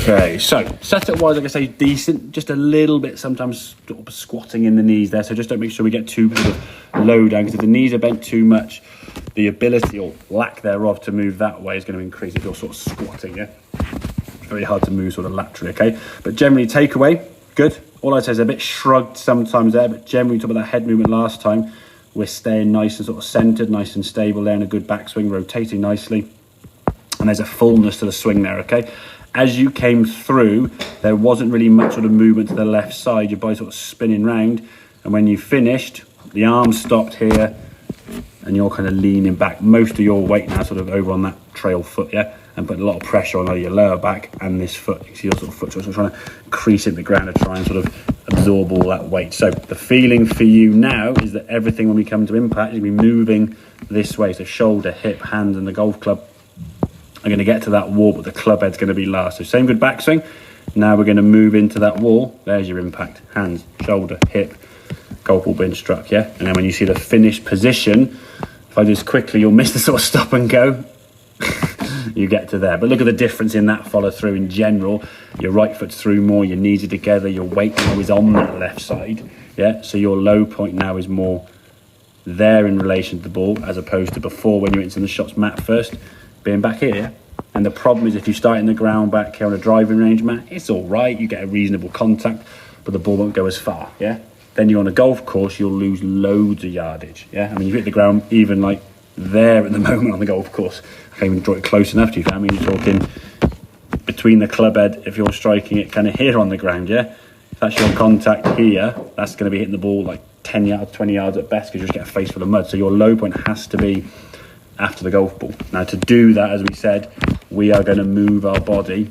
Okay, so setup wise, like I say, decent, just a little bit sometimes sort of squatting in the knees there, so just don't make sure we get too sort of low down, because if the knees are bent too much, the ability or lack thereof to move that way is going to increase if you're sort of squatting, yeah? It's very hard to move sort of laterally, okay? But generally, takeaway, good. All I'd say is a bit shrugged sometimes there, but generally, talk about that head movement last time, we're staying nice and sort of centered, nice and stable there, and a good backswing, rotating nicely. And there's a fullness to the swing there, okay? As you came through, there wasn't really much sort of movement to the left side. Your body sort of spinning round. And when you finished, the arm stopped here and you're kind of leaning back. Most of your weight now sort of over on that trail foot, yeah? And putting a lot of pressure on your lower back and this foot. You see your sort of foot sort of trying to crease in the ground to try and sort of absorb all that weight. So the feeling for you now is that everything when we come to impact is going to be moving this way. So shoulder, hip, hand and the golf club are going to get to that wall, but the club head's going to be last. So same good backswing. Now we're going to move into that wall. There's your impact. Hands, shoulder, hip, golf ball being struck, yeah? And then when you see the finished position, if I just quickly, you'll miss the sort of stop and go. You get to there. But look at the difference in that follow through in general. Your right foot's through more, your knees are together, your weight now is on that left side, yeah? So your low point now is more there in relation to the ball, as opposed to before when you went into the shots mat first, being back here. And the problem is if you start in the ground back here on a driving range mat, it's all right, you get a reasonable contact, but the ball won't go as far, yeah? Then you're on a golf course, you'll lose loads of yardage, yeah? I mean, you hit the ground even like there at the moment on the golf course. I can't even draw it close enough to you, I mean, you're talking between the club head, if you're striking it kind of here on the ground, yeah? If that's your contact here, that's going to be hitting the ball like 10 yards, 20 yards at best, because you just get a face full of mud. So your low point has to be after the golf ball. Now to do that, as we said, we are going to move our body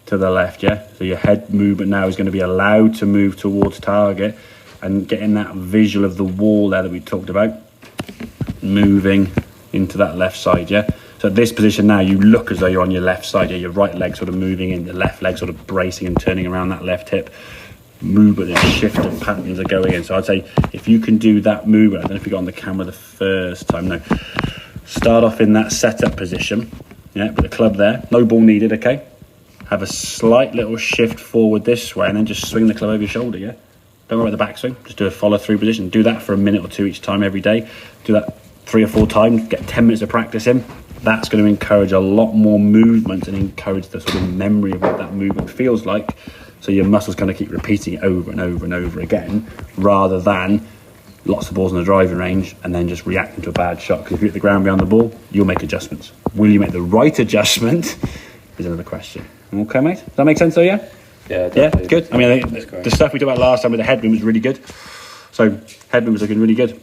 to the left, yeah? So your head movement now is going to be allowed to move towards target and getting that visual of the wall there that we talked about, moving into that left side, yeah? So at this position now, you look as though you're on your left side, yeah? Your right leg sort of moving in, the left leg sort of bracing and turning around that left hip. Movement and shift and patterns are going in. So I'd say if you can do that movement, I don't know if you got on the camera the first time, no. Start off in that setup position, yeah, with the club there, no ball needed, okay? Have a slight little shift forward this way and then just swing the club over your shoulder, yeah? Don't worry about the backswing, just do a follow through position. Do that for a minute or two each time every day. Do that 3 or 4 times, get 10 minutes of practice in. That's going to encourage a lot more movement and encourage the sort of memory of what that movement feels like. So your muscles kind of keep repeating it over and over and over again, rather than lots of balls on the driving range and then just reacting to a bad shot. Because if you hit the ground behind the ball, you'll make adjustments. Will you make the right adjustment is another question. Okay, mate? Does that make sense though, yeah? Yeah, definitely. Yeah, good. I mean, I think the stuff we talked about last time with the head movement was really good. So head movements looking really good.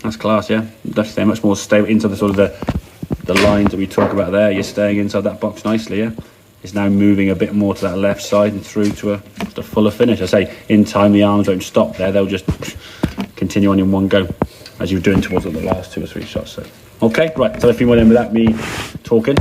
That's class, yeah? Definitely much more stable into the sort of the lines that we talk about there. You're staying inside that box nicely, yeah? It's now moving a bit more to that left side and through to a fuller finish. I say, in time, the arms don't stop there. They'll just continue on in one go, as you're doing towards the last 2 or 3 shots. So, okay, right. So a few more in without me talking.